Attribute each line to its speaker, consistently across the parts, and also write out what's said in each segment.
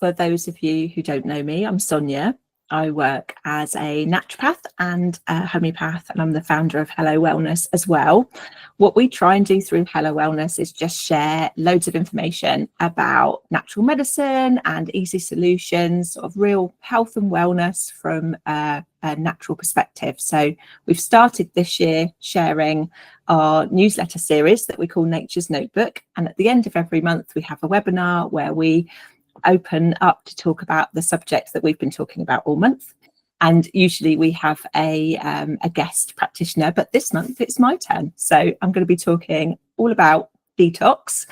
Speaker 1: for those of you who don't know me, I'm Sonia. I work as a naturopath and a homeopath, and I'm the founder of Hello Wellness as well. What we try and do through Hello Wellness is just share loads of information about natural medicine and easy solutions, sort of real health and wellness from a natural perspective. So we've started this year sharing our newsletter series that we call Nature's Notebook. And at the end of every month, we have a webinar where we open up to talk about the subjects that we've been talking about all month. And usually we have a guest practitioner, but this month it's my turn. So I'm going to be talking all about detox.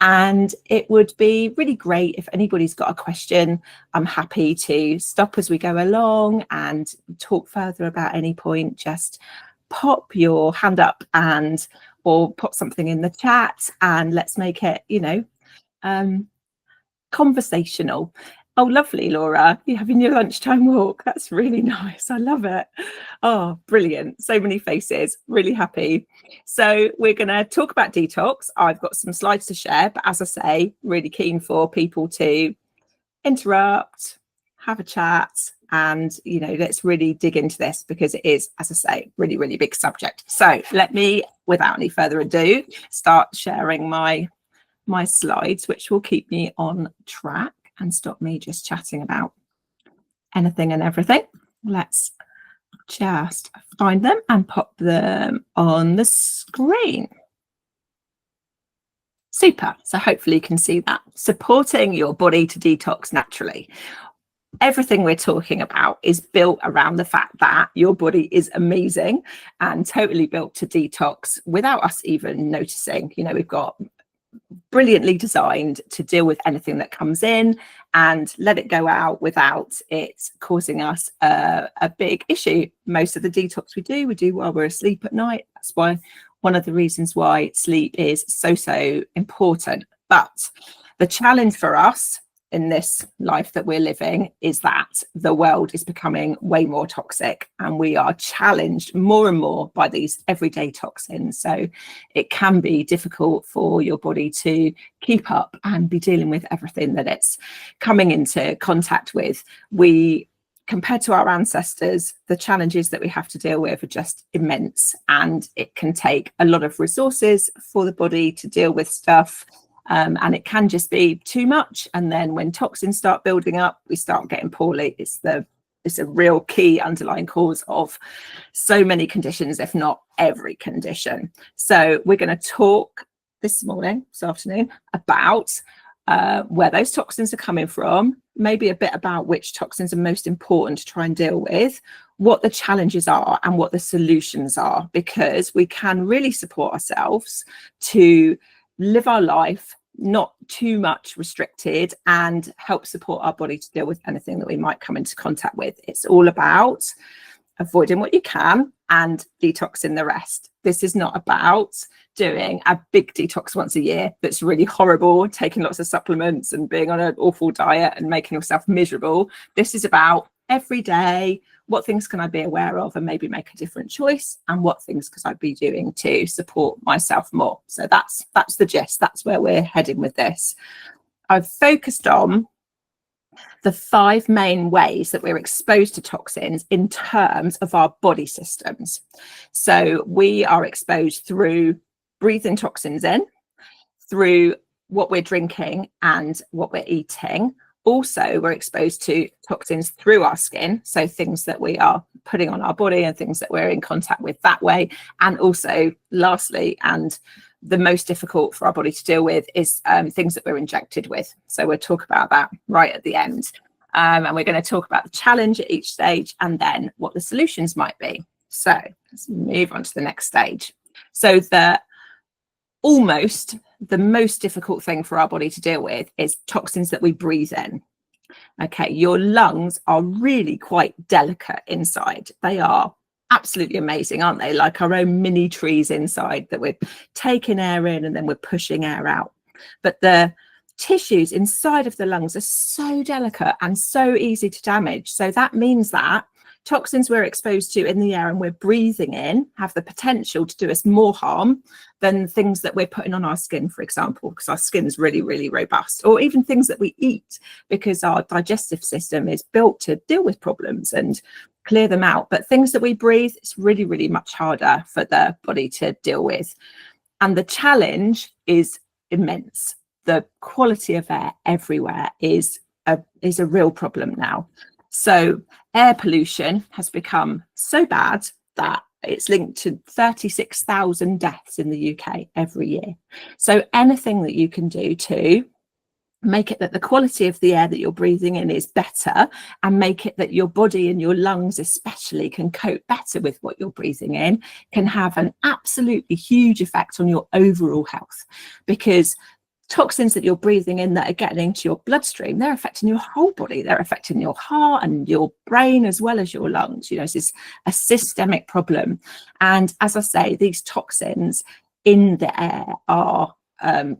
Speaker 1: And it would be really great if anybody's got a question. I'm happy to stop as we go along and talk further about any point. Just pop your hand up or pop something in the chat, and let's make it, conversational. Oh, lovely, Laura. You're having your lunchtime walk. That's really nice. I love it. Oh, brilliant. So many faces. Really happy. So we're going to talk about detox. I've got some slides to share, but as I say, really keen for people to interrupt, have a chat, and, let's really dig into this because it is, as I say, really, really big subject. So let me, without any further ado, start sharing my slides, which will keep me on track and stop me just chatting about anything and everything. Let's just find them and pop them on the screen. Super. So hopefully you can see that. Supporting your body to detox naturally. Everything we're talking about is built around the fact that your body is amazing and totally built to detox without us even noticing. We've got brilliantly designed to deal with anything that comes in and let it go out without it causing us a big issue. Most of the detox we do while we're asleep at night. That's why one of the reasons why sleep is so important. But the challenge for us in this life that we're living is that the world is becoming way more toxic, and we are challenged more and more by these everyday toxins. So it can be difficult for your body to keep up and be dealing with everything that it's coming into contact with. Compared to our ancestors, the challenges that we have to deal with are just immense, and it can take a lot of resources for the body to deal with stuff. And it can just be too much. And then when toxins start building up, we start getting poorly. It's a real key underlying cause of so many conditions, if not every condition. So we're going to talk this afternoon, about where those toxins are coming from, maybe a bit about which toxins are most important to try and deal with, what the challenges are and what the solutions are, because we can really support ourselves to live our life not too much restricted and help support our body to deal with anything that we might come into contact with. It's all about avoiding what you can and detoxing the rest. This is not about doing a big detox once a year that's really horrible, taking lots of supplements and being on an awful diet and making yourself miserable. This is about every day, what things can I be aware of and maybe make a different choice, and what things could I be doing to support myself more. So that's the gist. That's where we're heading with this. I've focused on the 5 main ways that we're exposed to toxins in terms of our body systems. So we are exposed through breathing toxins in, through what we're drinking and what we're eating. Also, we're exposed to toxins through our skin, so things that we are putting on our body and things that we're in contact with that way. And also, lastly, and the most difficult for our body to deal with is things that we're injected with. So we'll talk about that right at the end. And we're going to talk about the challenge at each stage and then what the solutions might be. So let's move on to the next stage. So the most difficult thing for our body to deal with is toxins that we breathe in. Okay, your lungs are really quite delicate inside. They are absolutely amazing, aren't they? Like our own mini trees inside that we're taking air in and then we're pushing air out. But the tissues inside of the lungs are so delicate and so easy to damage. So that means that toxins we're exposed to in the air and we're breathing in have the potential to do us more harm than things that we're putting on our skin, for example, because our skin is really, really robust, or even things that we eat, because our digestive system is built to deal with problems and clear them out. But things that we breathe, it's really, really much harder for the body to deal with. And the challenge is immense. The quality of air everywhere is a real problem now. So air pollution has become so bad that it's linked to 36,000 deaths in the UK every year. So anything that you can do to make it that the quality of the air that you're breathing in is better, and make it that your body and your lungs especially can cope better with what you're breathing in, can have an absolutely huge effect on your overall health. Because toxins that you're breathing in that are getting into your bloodstream, they're affecting your whole body. They're affecting your heart and your brain as well as your lungs. You know, this is a systemic problem. And as I say, these toxins in the air are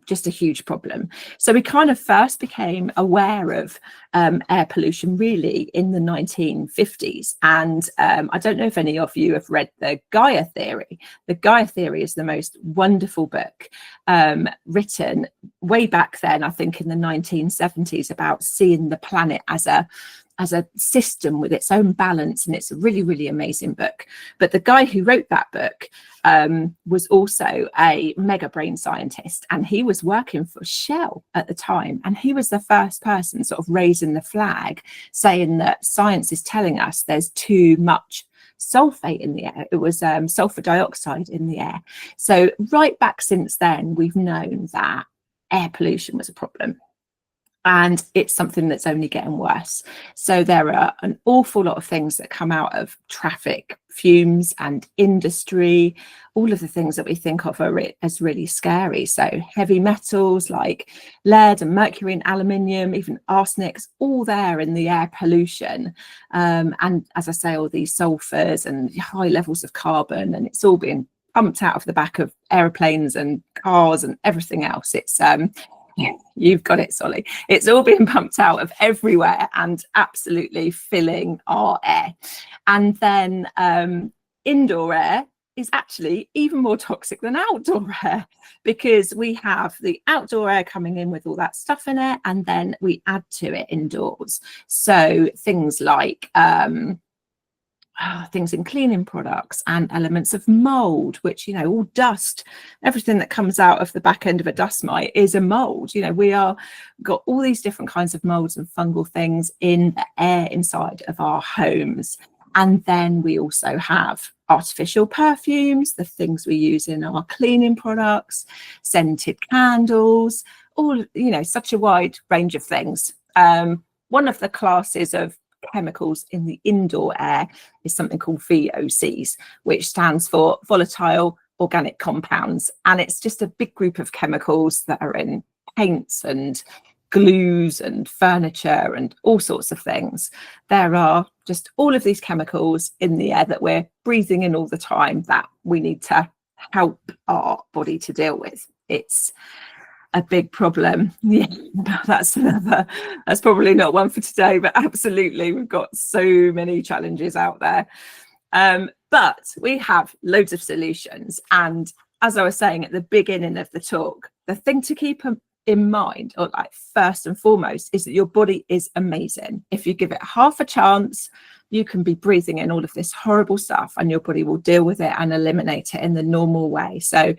Speaker 1: just a huge problem. So we kind of first became aware of air pollution really in the 1950s. And I don't know if any of you have read the Gaia Theory. The Gaia Theory is the most wonderful book written way back then, I think in the 1970s, about seeing the planet as a system with its own balance. And it's a really, really amazing book. But the guy who wrote that book was also a mega brain scientist, and he was working for Shell at the time. And he was the first person sort of raising the flag, saying that science is telling us there's too much sulfate in the air. It was sulfur dioxide in the air. So right back since then, we've known that air pollution was a problem. And it's something that's only getting worse. So there are an awful lot of things that come out of traffic, fumes and industry, all of the things that we think of as really scary. So heavy metals like lead and mercury and aluminium, even arsenics, all there in the air pollution. And as I say, all these sulfurs and high levels of carbon, and it's all being pumped out of the back of aeroplanes and cars and everything else. It's you've got it, Solly. It's all being pumped out of everywhere and absolutely filling our air. And then indoor air is actually even more toxic than outdoor air, because we have the outdoor air coming in with all that stuff in it, and then we add to it indoors. So things like things in cleaning products and elements of mold, which, you know, all dust, everything that comes out of the back end of a dust mite is a mold. You know, we are got all these different kinds of molds and fungal things in the air inside of our homes. And then we also have artificial perfumes, the things we use in our cleaning products, scented candles, all, you know, such a wide range of things. One of the classes of chemicals in the indoor air is something called VOCs, which stands for volatile organic compounds, and it's just a big group of chemicals that are in paints and glues and furniture and all sorts of things. There are just all of these chemicals in the air that we're breathing in all the time that we need to help our body to deal with. It's a big problem. Yeah, that's probably not one for today, but absolutely we've got so many challenges out there, but we have loads of solutions. And as I was saying at the beginning of the talk, the thing to keep in mind, or like first and foremost, is that your body is amazing. If you give it half a chance, you can be breathing in all of this horrible stuff and your body will deal with it and eliminate it in the normal way. So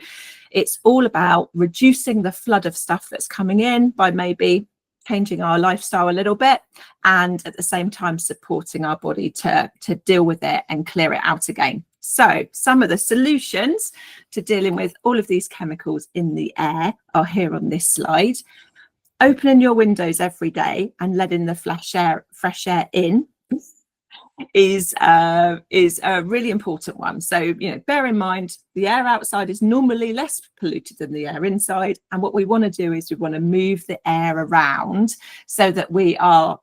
Speaker 1: it's all about reducing the flood of stuff that's coming in by maybe changing our lifestyle a little bit, and at the same time supporting our body to deal with it and clear it out again. So some of the solutions to dealing with all of these chemicals in the air are here on this slide. Opening your windows every day and letting the fresh air in is a really important one. So, you know, bear in mind the air outside is normally less polluted than the air inside, and what we want to do is we want to move the air around so that we are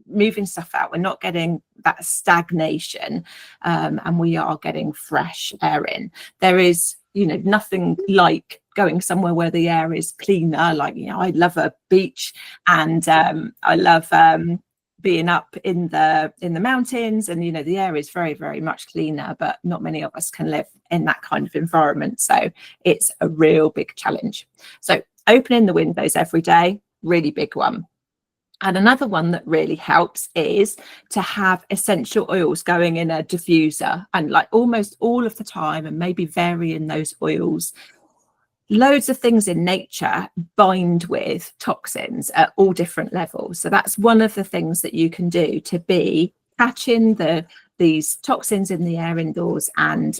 Speaker 1: moving stuff out. We're not getting that stagnation, and we are getting fresh air in. There is, you know, nothing like going somewhere where the air is cleaner. Like, you know, I love a beach, and I love being up in the mountains, and the air is very, very much cleaner, but not many of us can live in that kind of environment, so it's a real big challenge. So opening the windows every day, really big one. And another one that really helps is to have essential oils going in a diffuser, and like almost all of the time, and maybe varying those oils. Loads of things in nature bind with toxins at all different levels. So that's one of the things that you can do to be catching these toxins in the air indoors and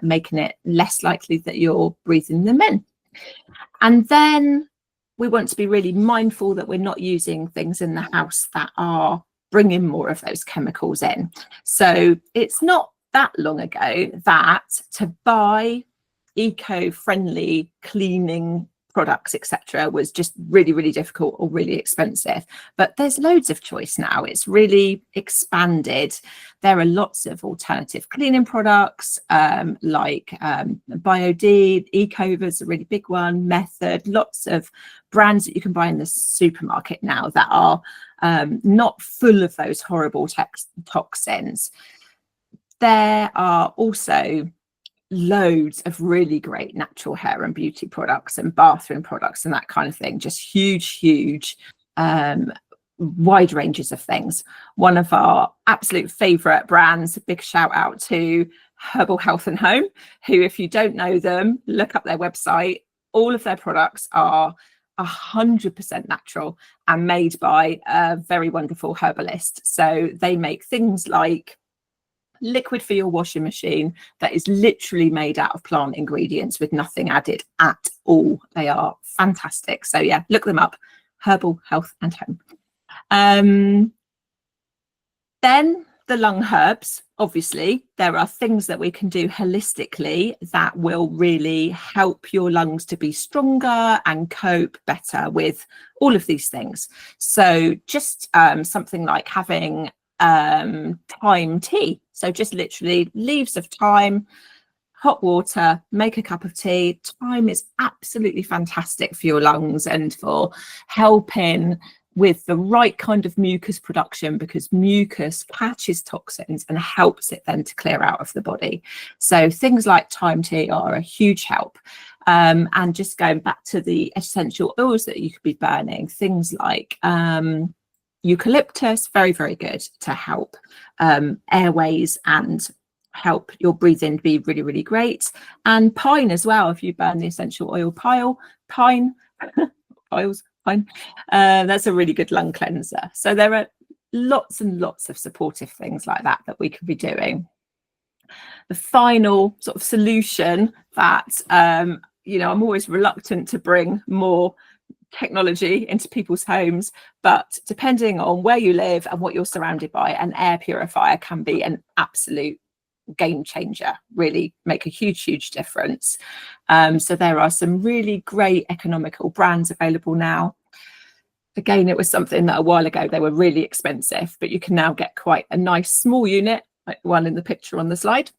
Speaker 1: making it less likely that you're breathing them in. And then we want to be really mindful that we're not using things in the house that are bringing more of those chemicals in. So it's not that long ago that to buy eco-friendly cleaning products, etc., was just really, really difficult or really expensive. But there's loads of choice now. It's really expanded. There are lots of alternative cleaning products, like Biode, Ecover's a really big one, Method, lots of brands that you can buy in the supermarket now that are not full of those horrible toxins. There are also loads of really great natural hair and beauty products and bathroom products and that kind of thing. Just huge wide ranges of things. One of our absolute favorite brands, a big shout out to Herbal Health and Home, who, if you don't know them, look up their website. All of their products are 100% natural and made by a very wonderful herbalist. So they make things like liquid for your washing machine that is literally made out of plant ingredients with nothing added at all. They are fantastic. So yeah, look them up. Herbal Health and Home. Then the lung herbs. Obviously, there are things that we can do holistically that will really help your lungs to be stronger and cope better with all of these things. So just something like having thyme tea. So just literally leaves of thyme, hot water, make a cup of tea. Thyme is absolutely fantastic for your lungs and for helping with the right kind of mucus production, because mucus catches toxins and helps it then to clear out of the body. So things like thyme tea are a huge help. And just going back to the essential oils that you could be burning, things like eucalyptus, very, very good to help airways and help your breathing be really, really great. And pine as well, if you burn the essential oil pine, that's a really good lung cleanser. So there are lots and lots of supportive things like that we could be doing. The final sort of solution that I'm always reluctant to bring more technology into people's homes, but depending on where you live and what you're surrounded by, an air purifier can be an absolute game changer, really make a huge difference. So there are some really great economical brands available now. Again, it was something that a while ago they were really expensive, but you can now get quite a nice small unit, like the one in the picture on the slide.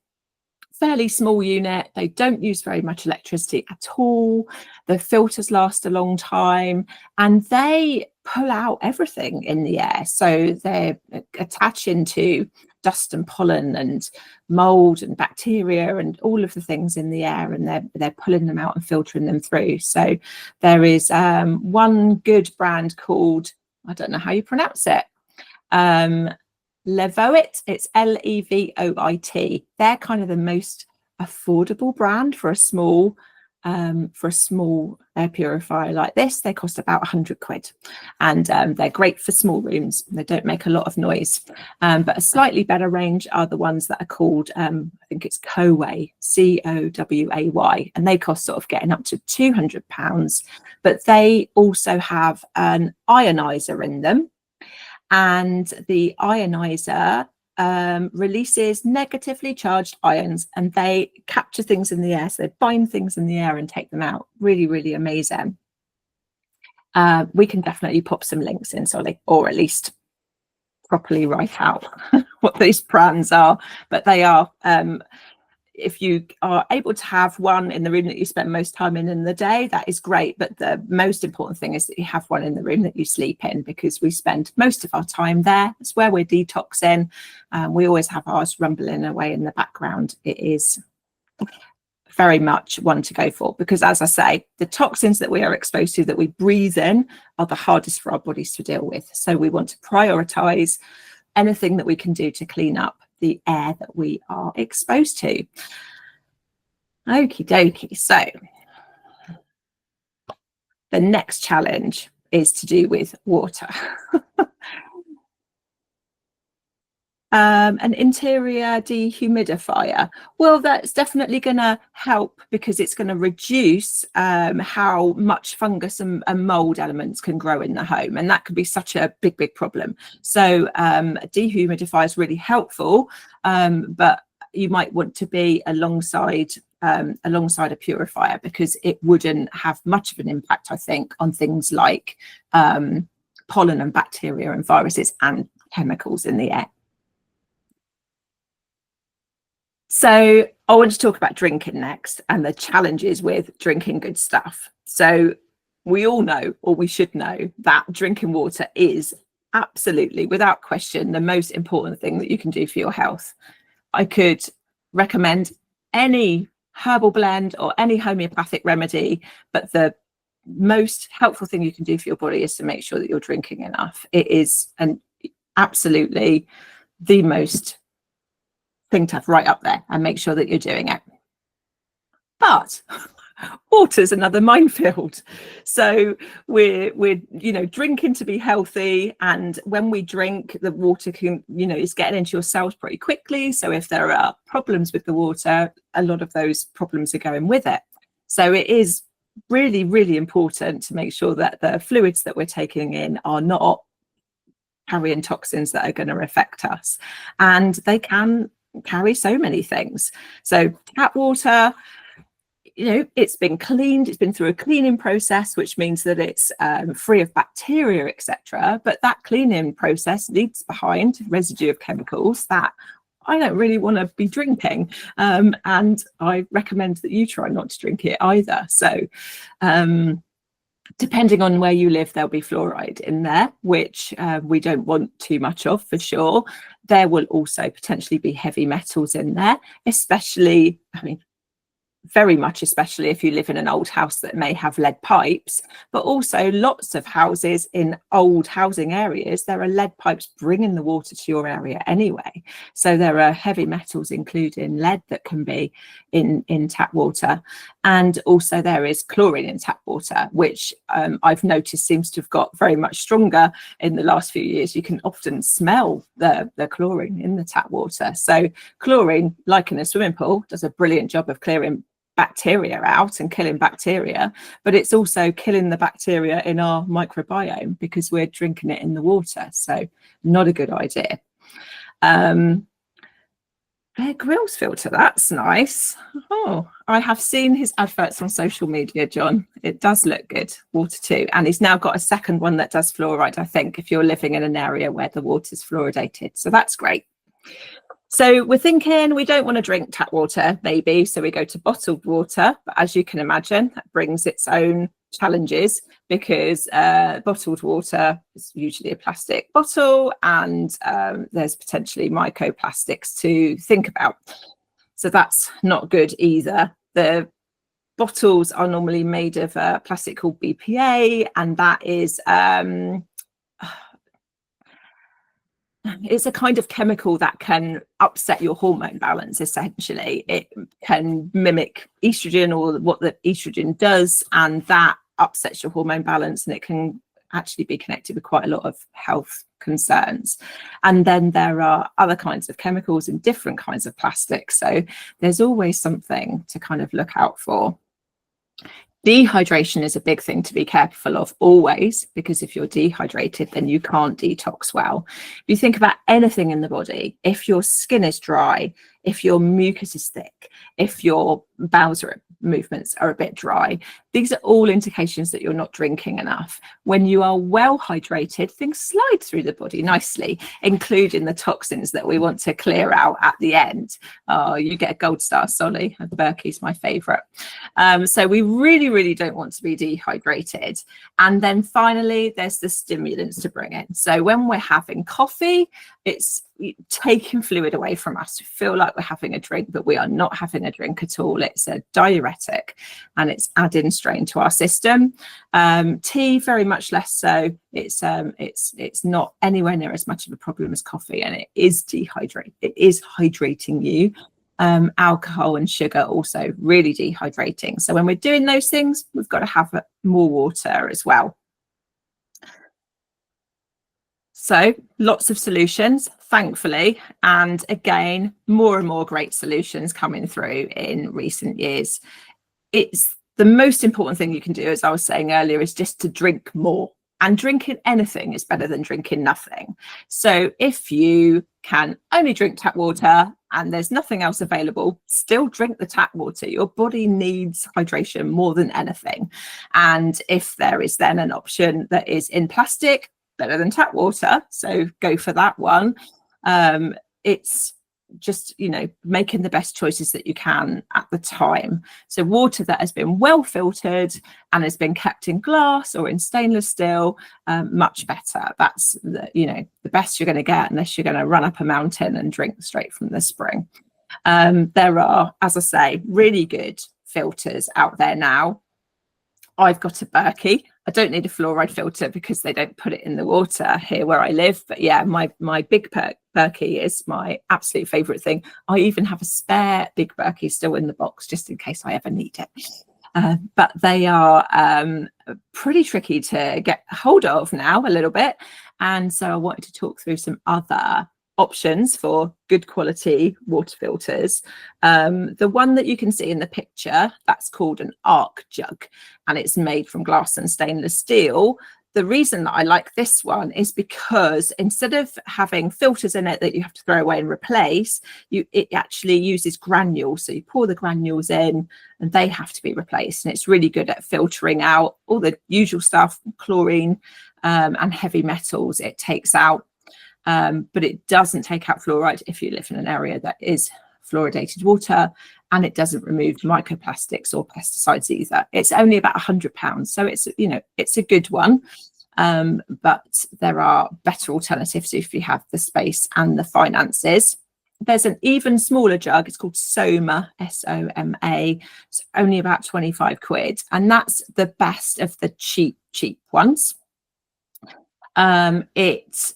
Speaker 1: Fairly small unit. They don't use very much electricity at all. The filters last a long time, and they pull out everything in the air. So they're attaching to dust and pollen and mold and bacteria and all of the things in the air, and they're pulling them out and filtering them through. So there is one good brand called, I don't know how you pronounce it, Levoit. It's Levoit. They're kind of the most affordable brand for a small air purifier like this. They cost about 100 quid, and they're great for small rooms. They don't make a lot of noise, but a slightly better range are the ones that are called I think it's Coway, Coway, and they cost sort of getting up to £200, but they also have an ionizer in them. And the ionizer releases negatively charged ions, and they capture things in the air. So they bind things in the air and take them out. Really, really amazing. We can definitely pop some links in, Solly, or at least properly write out what these brands are. But they are if you are able to have one in the room that you spend most time in the day, that is great. But the most important thing is that you have one in the room that you sleep in, because we spend most of our time there. It's where we're detoxing. We always have ours rumbling away in the background. It is very much one to go for, because, as I say, the toxins that we are exposed to, that we breathe in, are the hardest for our bodies to deal with. So we want to prioritize anything that we can do to clean up the air that we are exposed to. Okie dokie. So the next challenge is to do with water. An interior dehumidifier. Well, that's definitely going to help, because it's going to reduce how much fungus and mold elements can grow in the home, and that could be such a big problem. So a dehumidifier is really helpful, but you might want to be alongside a purifier, because it wouldn't have much of an impact, I think, on things like pollen and bacteria and viruses and chemicals in the air. So I want to talk about drinking next, and the challenges with drinking good stuff. So we all know, or we should know, that drinking water is absolutely, without question, the most important thing that you can do for your health. I could recommend any herbal blend or any homeopathic remedy, but the most helpful thing you can do for your body is to make sure that you're drinking enough. It is absolutely the most thing to have right up there, and make sure that you're doing it. But water's another minefield. So we're drinking to be healthy, and when we drink, the water can is getting into your cells pretty quickly. So if there are problems with the water, a lot of those problems are going with it. So it is really important to make sure that the fluids that we're taking in are not carrying toxins that are going to affect us, and they can carry so many things. So tap water, it's been cleaned, it's been through a cleaning process, which means that it's free of bacteria, etc. But that cleaning process leaves behind residue of chemicals that I don't really want to be drinking, and I recommend that you try not to drink it either. So depending on where you live, there'll be fluoride in there, which we don't want too much of, for sure. There will also potentially be heavy metals in there, especially, very much especially if you live in an old house that may have lead pipes, but also lots of houses in old housing areas, there are lead pipes bringing the water to your area anyway. So there are heavy metals, including lead, that can be in tap water. And also there is chlorine in tap water, which I've noticed seems to have got very much stronger in the last few years. You can often smell the chlorine in the tap water. So chlorine, like in a swimming pool, does a brilliant job of clearing bacteria out and killing bacteria, but it's also killing the bacteria in our microbiome because we're drinking it in the water. So not a good idea. Bear Grylls filter, that's nice. Oh, I have seen his adverts on social media, John. It does look good. Water too. And he's now got a second one that does fluoride, I think, if you're living in an area where the water's fluoridated. So that's great. So we're thinking we don't want to drink tap water, maybe, so we go to bottled water. But as you can imagine, that brings its own challenges, because bottled water is usually a plastic bottle, and there's potentially microplastics to think about. So that's not good either. The bottles are normally made of a plastic called BPA, and that is it's a kind of chemical that can upset your hormone balance. Essentially, it can mimic estrogen, or what the estrogen does, and that upsets your hormone balance, and it can actually be connected with quite a lot of health concerns. And then there are other kinds of chemicals and different kinds of plastics, so there's always something to kind of look out for. Dehydration is a big thing to be careful of always, because if you're dehydrated, then you can't detox well. If you think about anything in the body, if your skin is dry, if your mucus is thick, if your bowel movements are a bit dry, These are all indications that you're not drinking enough. When you are well hydrated, things slide through the body nicely, including the toxins that we want to clear out at the end. Oh, you get a gold star, Solly. Berkey's my favourite. So we really, really don't want to be dehydrated. And then finally, there's the stimulants to bring in. So when we're having coffee, it's taking fluid away from us. We feel like we're having a drink, but we are not having a drink at all. It's a diuretic and it's adding strain to our system. Tea, very much less so. It's not anywhere near as much of a problem as coffee, and it is hydrating you. Alcohol and sugar also really dehydrating. So when we're doing those things, we've got to have more water as well. So lots of solutions, thankfully, and again, more and more great solutions coming through in recent years. It's the most important thing you can do, as I was saying earlier, is just to drink more. And drinking anything is better than drinking nothing. So if you can only drink tap water and there's nothing else available, still drink the tap water. Your body needs hydration more than anything. And if there is then an option that is in plastic, better than tap water, so go for that one. It's just, you know, making the best choices that you can at the time. So water that has been well filtered and has been kept in glass or in stainless steel, much better. That's the best you're going to get, unless you're going to run up a mountain and drink straight from the spring. There are, as I say, really good filters out there now. I've got a Berkey. I don't need a fluoride filter because they don't put it in the water here where I live. But yeah, my big Berkey is my absolute favourite thing. I even have a spare big Berkey still in the box just in case I ever need it. But they are pretty tricky to get hold of now a little bit. And so I wanted to talk through some other options for good quality water filters. The one that you can see in the picture, that's called an arc jug, and it's made from glass and stainless steel. The reason that I like this one is because instead of having filters in it that you have to throw away and replace, it actually uses granules. So you pour the granules in and they have to be replaced. And it's really good at filtering out all the usual stuff, chlorine and heavy metals it takes out. But it doesn't take out fluoride if you live in an area that is fluoridated water, and it doesn't remove microplastics or pesticides either. It's only about £100, so it's a good one. But there are better alternatives if you have the space and the finances. There's an even smaller jug. It's called Soma, Soma. It's only about 25 quid, and that's the best of the cheap ones. It's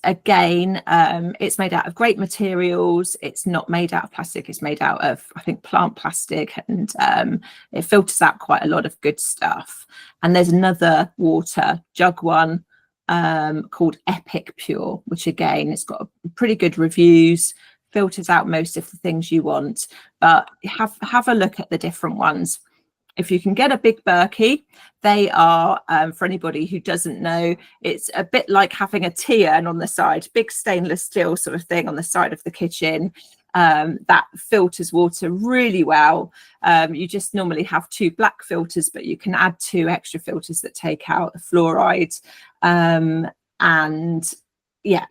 Speaker 1: made out of great materials. It's not made out of plastic. It's made out of, I think, plant plastic, and it filters out quite a lot of good stuff. And there's another water jug one called Epic Pure, which again, it's got pretty good reviews, filters out most of the things you want. But have a look at the different ones. If you can get a big Berkey, they are, for anybody who doesn't know, it's a bit like having a tea urn on the side, big stainless steel sort of thing on the side of the kitchen. That filters water really well. You just normally have 2 black filters, but you can add 2 extra filters that take out the fluoride. And yeah,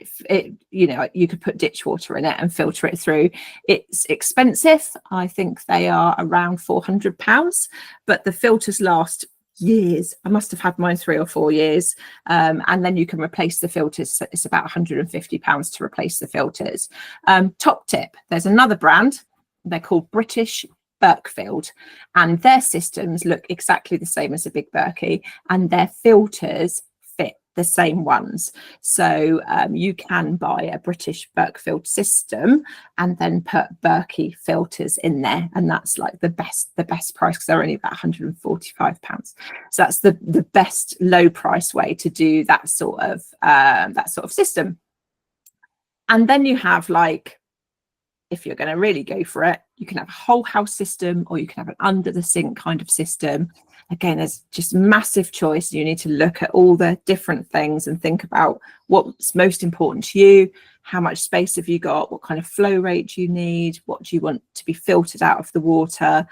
Speaker 1: you could put ditch water in it and filter it through. It's expensive. I think they are around £400, but the filters last years. I must have had mine 3 or 4 years. And then you can replace the filters. So it's about £150 to replace the filters. Top tip, there's another brand. They're called British Berkfield, and their systems look exactly the same as a big Berkey, and their filters fit the same ones. So you can buy a British Berkfield system and then put Berkey filters in there, and that's like the best price, because they're only about £145. So that's the best low price way to do that sort of system. And then you have, like, if you're going to really go for it, you can have a whole house system, or you can have an under the sink kind of system. Again, there's just massive choice. You need to look at all the different things and think about what's most important to you, how much space have you got, what kind of flow rate do you need, what do you want to be filtered out of the water.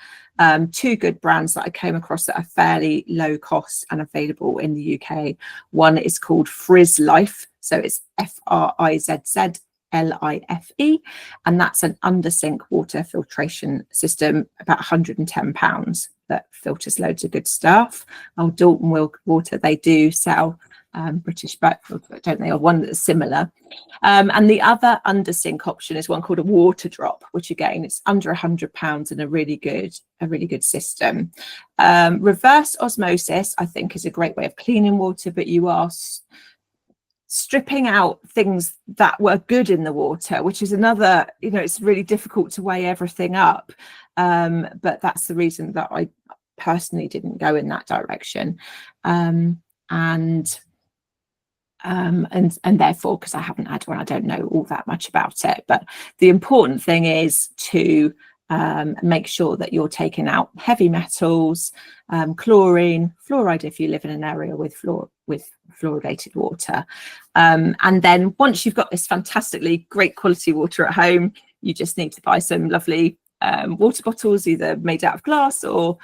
Speaker 1: Two good brands that I came across that are fairly low cost and available in the UK. One is called Frizz Life, so it's FRIZZ LIFE, and that's an under sink water filtration system, about £110, that filters loads of good stuff. Dalton Water, they do sell British Breakfast, don't they, or one that's similar. And the other under sink option is one called a water drop, which again, it's under £100 and a really good system. Reverse osmosis, I think, is a great way of cleaning water, but you are stripping out things that were good in the water, which is another, it's really difficult to weigh everything up. But that's the reason that I personally didn't go in that direction. And therefore, because I haven't had one, I don't know all that much about it. But the important thing is to make sure that you're taking out heavy metals, chlorine, fluoride if you live in an area with fluoridated water. And then once you've got this fantastically great quality water at home, you just need to buy some lovely water bottles, either made out of glass or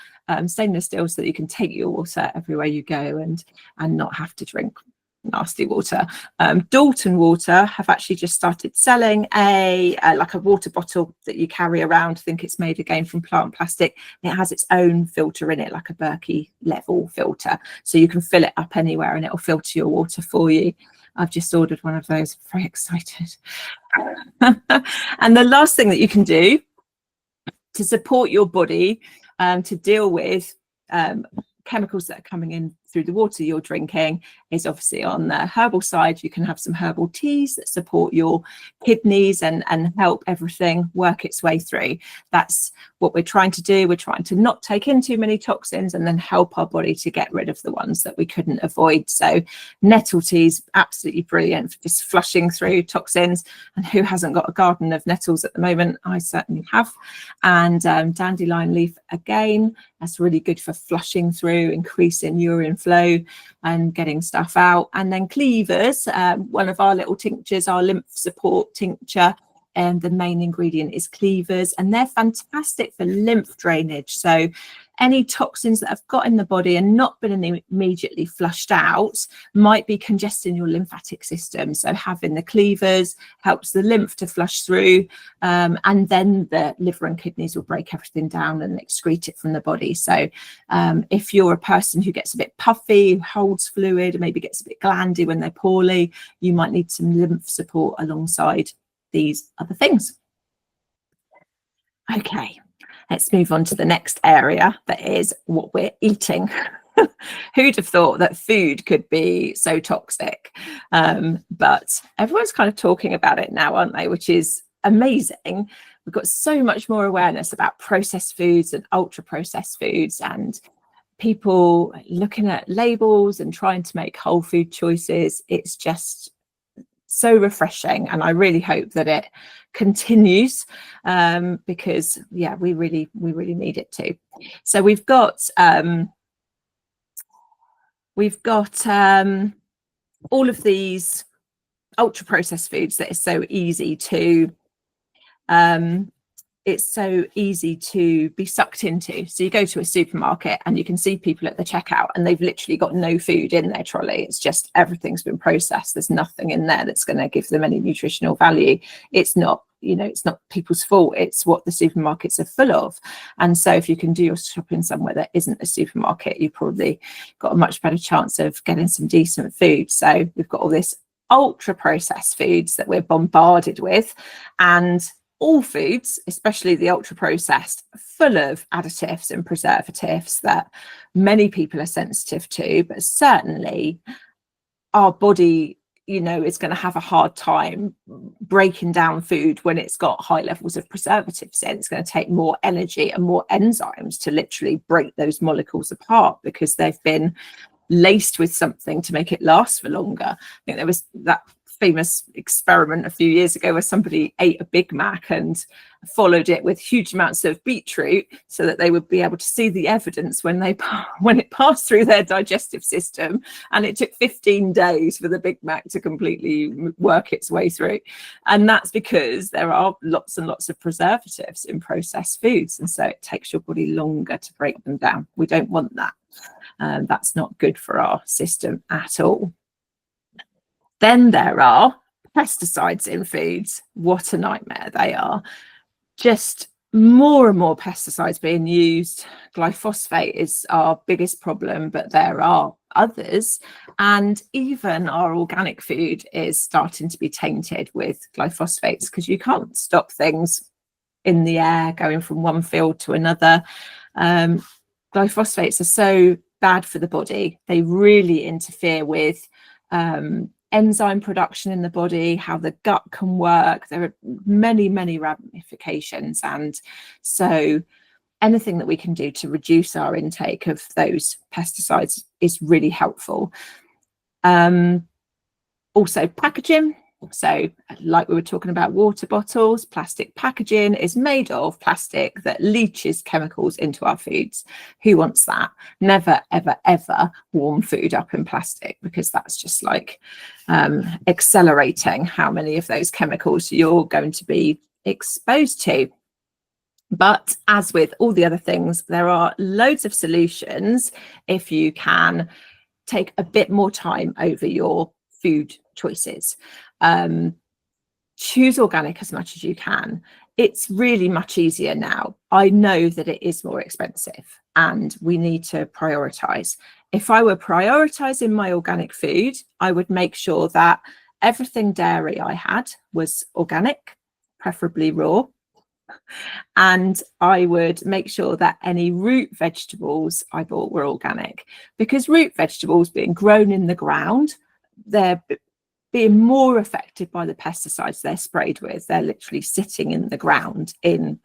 Speaker 1: stainless steel, so that you can take your water everywhere you go and not have to drink nasty water. Dalton Water have actually just started selling like a water bottle that you carry around. I think it's made again from plant plastic. It has its own filter in it, like a Berkey level filter, so you can fill it up anywhere and it'll filter your water for you. I've just ordered one of those. I'm very excited. And the last thing that you can do to support your body to deal with chemicals that are coming in through the water you're drinking is obviously on the herbal side. You can have some herbal teas that support your kidneys and help everything work its way through. That's what we're trying to do. We're trying to not take in too many toxins and then help our body to get rid of the ones that we couldn't avoid. So nettle tea is absolutely brilliant for just flushing through toxins. And who hasn't got a garden of nettles at the moment? I certainly have. And dandelion leaf, again, that's really good for flushing through, increasing urine flow and getting stuff out. And then cleavers, one of our little tinctures, our lymph support tincture, and the main ingredient is cleavers, and they're fantastic for lymph drainage. So any toxins that have got in the body and not been immediately flushed out might be congesting your lymphatic system. So having the cleavers helps the lymph to flush through, and then the liver and kidneys will break everything down and excrete it from the body. So if you're a person who gets a bit puffy, who holds fluid, and maybe gets a bit glandy when they're poorly, you might need some lymph support alongside these other things. Okay, let's move on to the next area, that is what we're eating. Who'd have thought that food could be so toxic? But everyone's kind of talking about it now, aren't they? Which is amazing. We've got so much more awareness about processed foods and ultra processed foods, and people looking at labels and trying to make whole food choices. It's just so refreshing, and I really hope that it continues, because yeah, we really need it to. So we've got all of these ultra processed foods that is so easy to be sucked into. So you go to a supermarket and you can see people at the checkout and they've literally got no food in their trolley. It's just everything's been processed. There's nothing in there that's going to give them any nutritional value. It's not, it's not people's fault. It's what the supermarkets are full of. And so if you can do your shopping somewhere that isn't a supermarket, you've probably got a much better chance of getting some decent food. So we've got all this ultra processed foods that we're bombarded with, and all foods, especially the ultra processed, full of additives and preservatives that many people are sensitive to, but certainly our body, is going to have a hard time breaking down food when it's got high levels of preservatives in. It's going to take more energy and more enzymes to literally break those molecules apart, because they've been laced with something to make it last for longer. I think there was that famous experiment a few years ago where somebody ate a Big Mac and followed it with huge amounts of beetroot so that they would be able to see the evidence when it passed through their digestive system. And it took 15 days for the Big Mac to completely work its way through. And that's because there are lots and lots of preservatives in processed foods, and so it takes your body longer to break them down. We don't want that. That's not good for our system at all. Then there are pesticides in foods. What a nightmare they are. Just more and more pesticides being used. Glyphosate is our biggest problem, but there are others. And even our organic food is starting to be tainted with glyphosates, because you can't stop things in the air going from one field to another. Glyphosates are so bad for the body. They really interfere with enzyme production in the body, how the gut can work. There are many, many ramifications. And so anything that we can do to reduce our intake of those pesticides is really helpful. Also packaging. So like we were talking about water bottles, plastic packaging is made of plastic that leaches chemicals into our foods. Who wants that? Never, ever, ever warm food up in plastic, because that's just like accelerating how many of those chemicals you're going to be exposed to. But as with all the other things, there are loads of solutions if you can take a bit more time over your food choices. Choose organic as much as you can. It's really much easier now. I know that it is more expensive and we need to prioritize. If I were prioritizing my organic food, I would make sure that everything dairy I had was organic, preferably raw. And I would make sure that any root vegetables I bought were organic, because root vegetables being grown in the ground, they're being more affected by the pesticides they're sprayed with. They're literally sitting in the ground in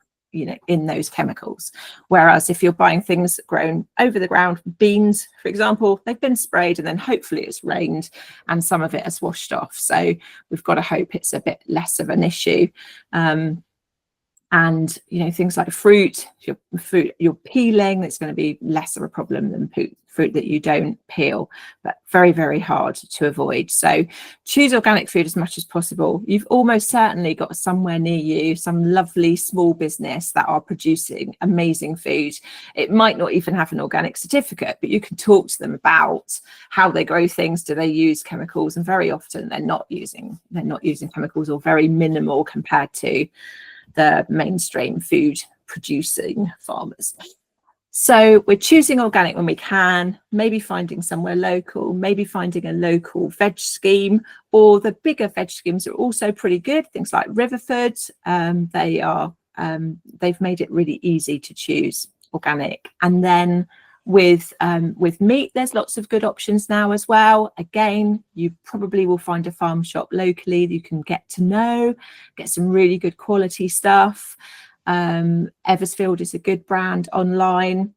Speaker 1: those chemicals. Whereas if you're buying things grown over the ground, beans, for example, they've been sprayed and then hopefully it's rained and some of it has washed off. So we've got to hope it's a bit less of an issue. And things like fruit you're peeling, it's going to be less of a problem than fruit that you don't peel, but very, very hard to avoid. So choose organic food as much as possible. You've almost certainly got somewhere near you some lovely small business that are producing amazing food. It might not even have an organic certificate, but you can talk to them about how they grow things. Do they use chemicals? And very often they're not using chemicals, or very minimal compared to the mainstream food producing farmers. So we're choosing organic when we can, maybe finding somewhere local, maybe finding a local veg scheme, or the bigger veg schemes are also pretty good. Things like Riverford, they've made it really easy to choose organic. And then with meat, there's lots of good options now as well. Again, you probably will find a farm shop locally that you can get to know, get some really good quality stuff. Eversfield is a good brand online.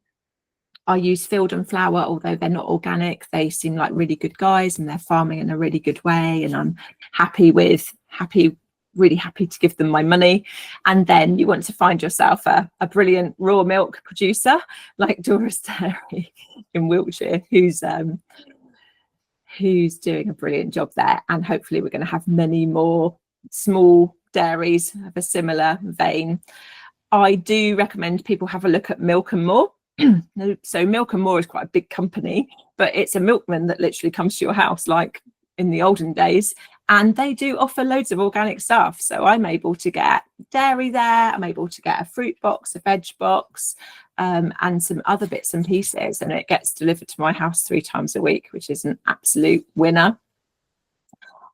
Speaker 1: I use Field and Flower, although they're not organic. They seem like really good guys and they're farming in a really good way, and I'm really happy to give them my money. And then you want to find yourself a brilliant raw milk producer like Dora's Dairy in Wiltshire, who's doing a brilliant job there. And hopefully we're going to have many more small dairies of a similar vein. I do recommend people have a look at Milk and More. So Milk and More is quite a big company, but it's a milkman that literally comes to your house like in the olden days, and they do offer loads of organic stuff. So I'm able to get dairy there, I'm able to get a fruit box, a veg box, and some other bits and pieces, and it gets delivered to my house 3 times a week, which is an absolute winner.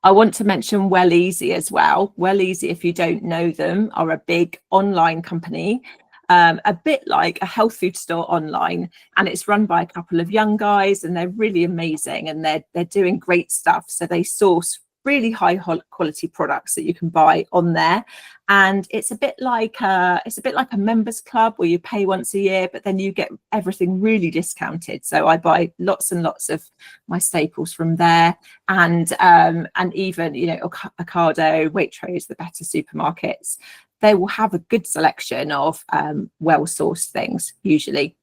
Speaker 1: I want to mention Well Easy as well. Well Easy, if you don't know them, are a big online company, a bit like a health food store online, and it's run by a couple of young guys, and they're really amazing, and they're doing great stuff. So they source really high quality products that you can buy on there. And it's a bit like a members club where you pay once a year, but then you get everything really discounted. So I buy lots and lots of my staples from there, and even, you know, Ocado, Waitrose, the better supermarkets, they will have a good selection of well-sourced things usually.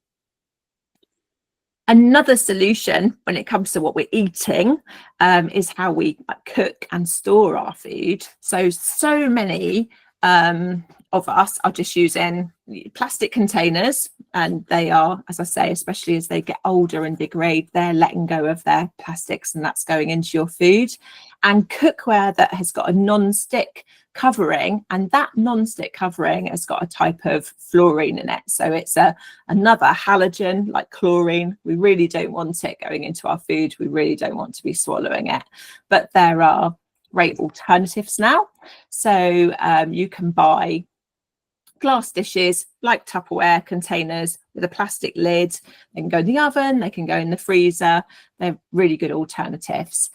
Speaker 1: Another solution when it comes to what we're eating is how we cook and store our food. So many of us are just using plastic containers, and they are, as I say, especially as they get older and degrade, they're letting go of their plastics, and that's going into your food. And cookware that has got a non-stick covering, and that non-stick covering has got a type of fluorine in it, so it's another halogen like chlorine. We really don't want it going into our food, we really don't want to be swallowing it, but there are great alternatives now. So you can buy glass dishes like Tupperware containers with a plastic lid. They can go in the oven, they can go in the freezer. They're really good alternatives.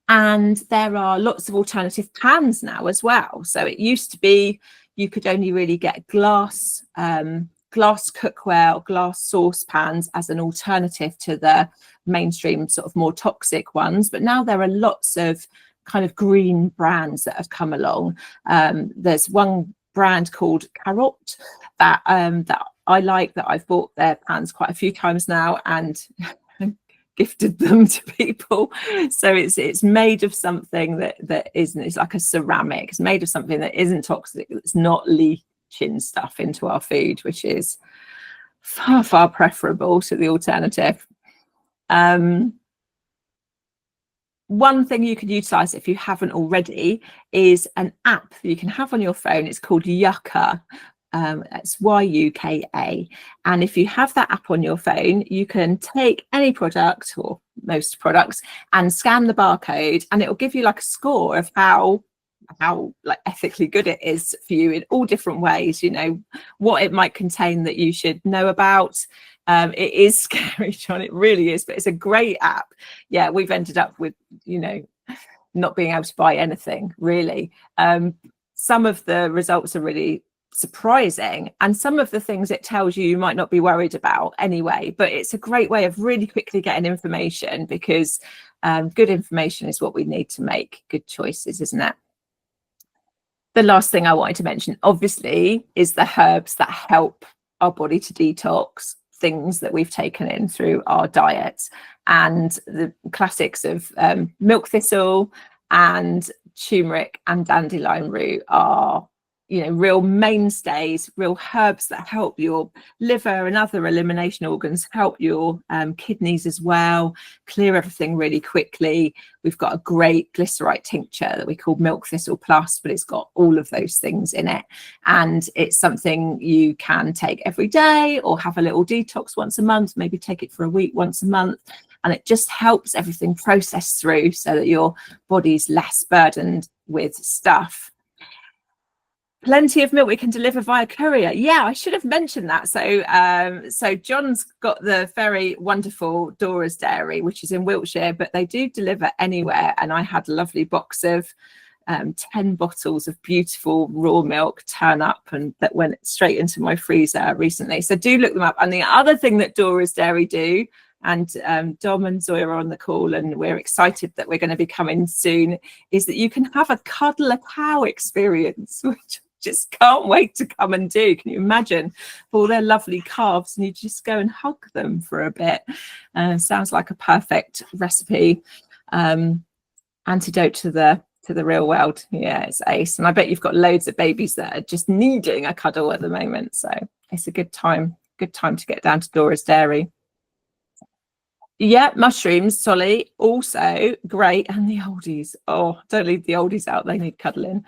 Speaker 1: And there are lots of alternative pans now as well. So it used to be you could only really get glass cookware or glass saucepans as an alternative to the mainstream sort of more toxic ones. But now there are lots of kind of green brands that have come along. There's one brand called Carrot that I like, that I've bought their pans quite a few times now and gifted them to people. So it's made of something that isn't, it's like a ceramic, it's made of something that isn't toxic, it's not leaching stuff into our food, which is far preferable to the alternative. One thing you could utilize if you haven't already is an app that you can have on your phone. It's called Yuka. It's YUKA. And if you have that app on your phone, you can take any product or most products and scan the barcode, and it will give you like a score of how like ethically good it is for you in all different ways, you know, what it might contain that you should know about. It is scary, John, it really is, but it's a great app. Yeah, we've ended up with, you know, not being able to buy anything really. Some of the results are really surprising, and some of the things it tells you might not be worried about anyway, but it's a great way of really quickly getting information, because good information is what we need to make good choices, isn't it? The last thing I wanted to mention, obviously, is the herbs that help our body to detox, things that we've taken in through our diets. And the classics of milk thistle and turmeric and dandelion root are, you know, real mainstays, real herbs that help your liver and other elimination organs, help your kidneys as well, clear everything really quickly. We've got a great glycerite tincture that we call Milk Thistle Plus, but it's got all of those things in it. And it's something you can take every day or have a little detox once a month, maybe take it for a week once a month. And it just helps everything process through so that your body's less burdened with stuff. Plenty of milk we can deliver via courier. Yeah, I should have mentioned that. So John's got the very wonderful Dora's Dairy, which is in Wiltshire, but they do deliver anywhere. And I had a lovely box of 10 bottles of beautiful raw milk turn up, and that went straight into my freezer recently. So do look them up. And the other thing that Dora's Dairy do, and Dom and Zoya are on the call, and we're excited that we're going to be coming soon, is that you can have a cuddle a cow experience, which just can't wait to come and do. Can you imagine all their lovely calves, and you just go and hug them for a bit? Sounds like a perfect recipe antidote to the real world. Yeah, it's ace. And I bet you've got loads of babies that are just needing a cuddle at the moment, so it's a good time to get down to Dora's Dairy. Yeah, mushrooms, Solly, also great. And the oldies, oh, don't leave the oldies out, they need cuddling.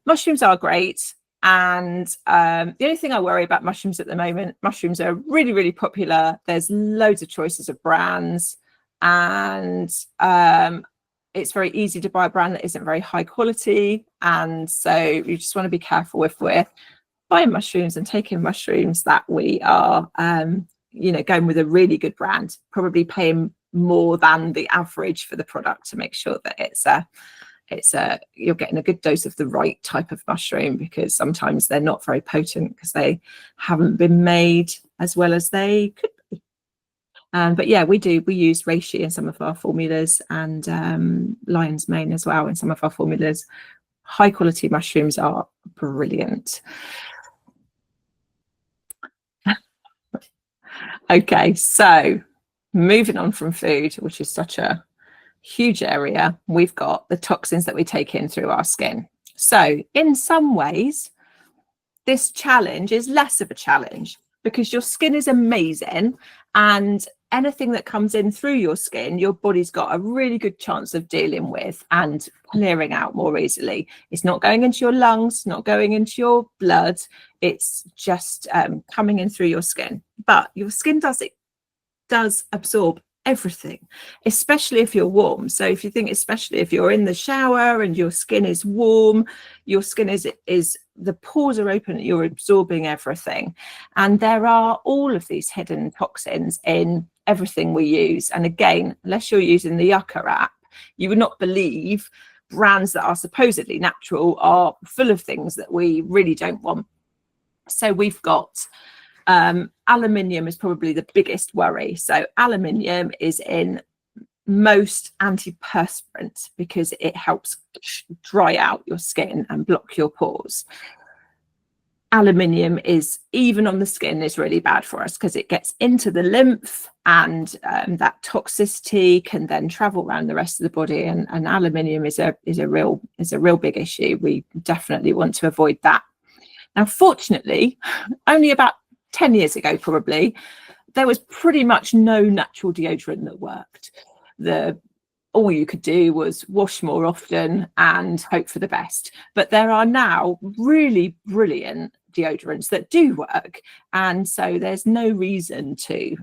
Speaker 1: Mushrooms are great, and the only thing I worry about mushrooms at the moment, mushrooms are really popular. There's loads of choices of brands, and it's very easy to buy a brand that isn't very high quality, and so you just want to be careful if we're buying mushrooms and taking mushrooms that we are you know, going with a really good brand, probably paying more than the average for the product to make sure that it's you're getting a good dose of the right type of mushroom, because sometimes they're not very potent because they haven't been made as well as they could be. But yeah, we use reishi in some of our formulas, and lion's mane as well in some of our formulas. High quality mushrooms are brilliant. Okay, so moving on from food, which is such a huge area, we've got the toxins that we take in through our skin. So in some ways, this challenge is less of a challenge because your skin is amazing, and anything that comes in through your skin, your body's got a really good chance of dealing with and clearing out more easily. It's not going into your lungs, not going into your blood. It's just coming in through your skin. But your skin does absorb everything, especially if you're warm. So if you think, especially if you're in the shower and your skin is warm, your skin is the pores are open, you're absorbing everything. And there are all of these hidden toxins in everything we use. And again, unless you're using the Yucca app, you would not believe brands that are supposedly natural are full of things that we really don't want. So we've got aluminium is probably the biggest worry. So aluminium is in most antiperspirants because it helps dry out your skin and block your pores. Aluminium is, even on the skin, is really bad for us because it gets into the lymph, and that toxicity can then travel around the rest of the body, and aluminium is a real big issue. We definitely want to avoid that. Now, fortunately, only about 10 years ago, probably, there was pretty much no natural deodorant that worked. All you could do was wash more often and hope for the best. But there are now really brilliant deodorants that do work, and so there's no reason to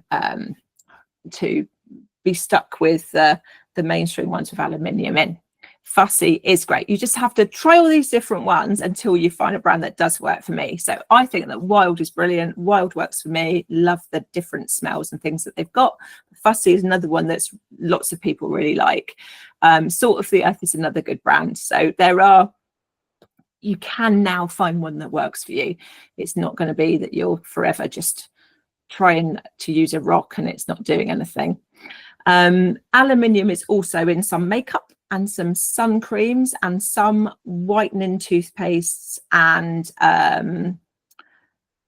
Speaker 1: be stuck with the mainstream ones with aluminium in. Fussy is great. You just have to try all these different ones until you find a brand that does work for me. So I think that Wild is brilliant. Wild works for me. Love the different smells and things that they've got. Fussy is another one that's lots of people really like. Salt of the Earth is another good brand. So you can now find one that works for you. It's not going to be that you're forever just trying to use a rock and it's not doing anything. Aluminium is also in some makeup and some sun creams and some whitening toothpastes and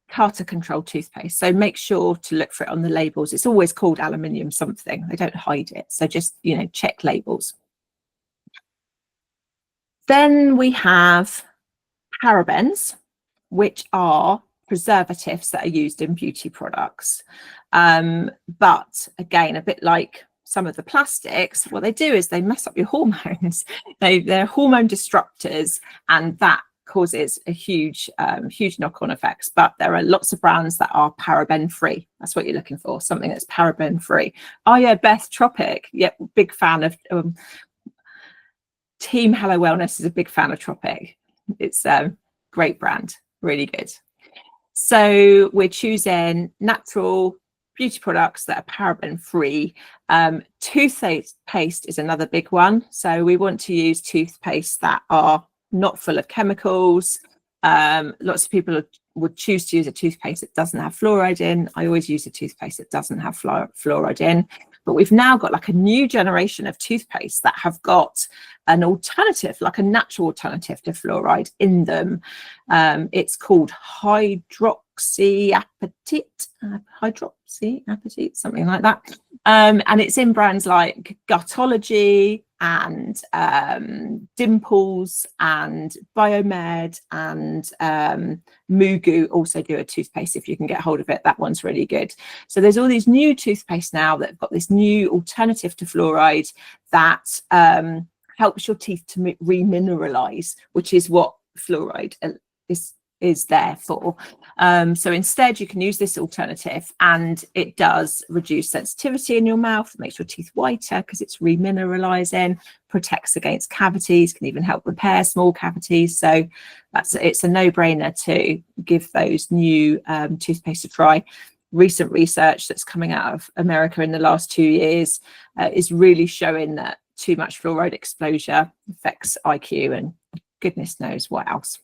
Speaker 1: tartar control toothpaste. So make sure to look for it on the labels. It's always called aluminium something. They don't hide it. So just, check labels. Then we have parabens, which are preservatives that are used in beauty products. But again, a bit like some of the plastics, what they do is they mess up your hormones. They're hormone disruptors, and that causes a huge knock-on effects. But there are lots of brands that are paraben free. That's what you're looking for, something that's paraben free. Oh yeah, Beth Tropic. Yep, big fan of Team Hello Wellness is a big fan of Tropic. It's a great brand, really good. So we're choosing natural beauty products that are paraben free. Toothpaste is another big one. So we want to use toothpaste that are not full of chemicals. Lots of people would choose to use a toothpaste that doesn't have fluoride in. I always use a toothpaste that doesn't have fluoride in. But we've now got like a new generation of toothpaste that have got an alternative, like a natural alternative to fluoride in them. It's called hydroxyapatite, something like that. And it's in brands like Gutology and Dimples and Biomed and Mugu also do a toothpaste if you can get hold of it. That one's really good. So there's all these new toothpaste now that have got this new alternative to fluoride that helps your teeth to remineralize, which is what fluoride is there for. So instead you can use this alternative, and it does reduce sensitivity in your mouth, makes your teeth whiter because it's remineralizing, protects against cavities, can even help repair small cavities. So it's a no-brainer to give those new toothpaste a try. Recent research that's coming out of America in the last 2 years is really showing that too much fluoride exposure affects IQ and goodness knows what else.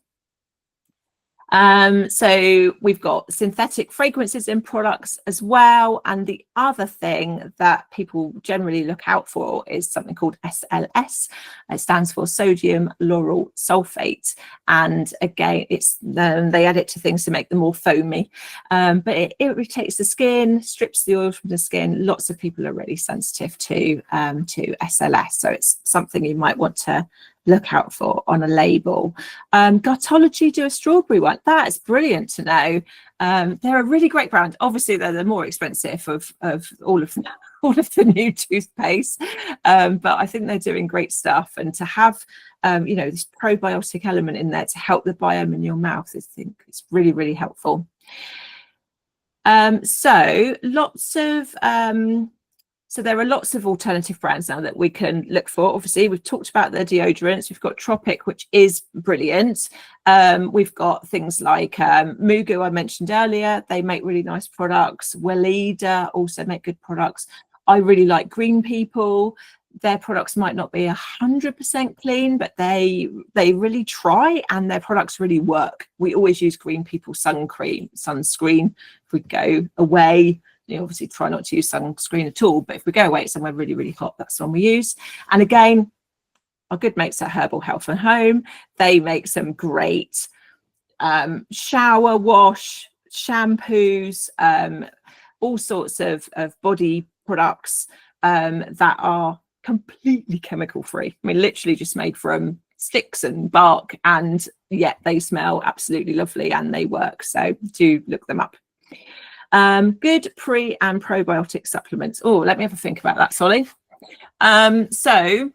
Speaker 1: So we've got synthetic fragrances in products as well. And the other thing that people generally look out for is something called SLS. It stands for sodium lauryl sulfate. And again, it's they add it to things to make them more foamy. But it irritates the skin, strips the oil from the skin. Lots of people are really sensitive to SLS. So it's something you might want to look out for on a label. Gutology do a strawberry one. That is brilliant to know. They're a really great brand. Obviously, they're the more expensive of all of the new toothpaste, but I think they're doing great stuff. And to have this probiotic element in there to help the biome in your mouth, I think it's really, really helpful. So there are lots of alternative brands now that we can look for. Obviously, we've talked about the deodorants. We've got Tropic, which is brilliant. We've got things like Mugu, I mentioned earlier. They make really nice products. Weleda also make good products. I really like Green People. Their products might not be 100% clean, but they really try, and their products really work. We always use Green People sunscreen if we go away. You obviously try not to use sunscreen at all, but if we go away somewhere really, really hot, that's the one we use. And again, our good mates at Herbal Health and Home, they make some great shower wash, shampoos, all sorts of body products that are completely chemical free. I mean, literally just made from sticks and bark, and yet they smell absolutely lovely and they work. So do look them up. Good pre and probiotic supplements. Oh, let me have a think about that, Solly. So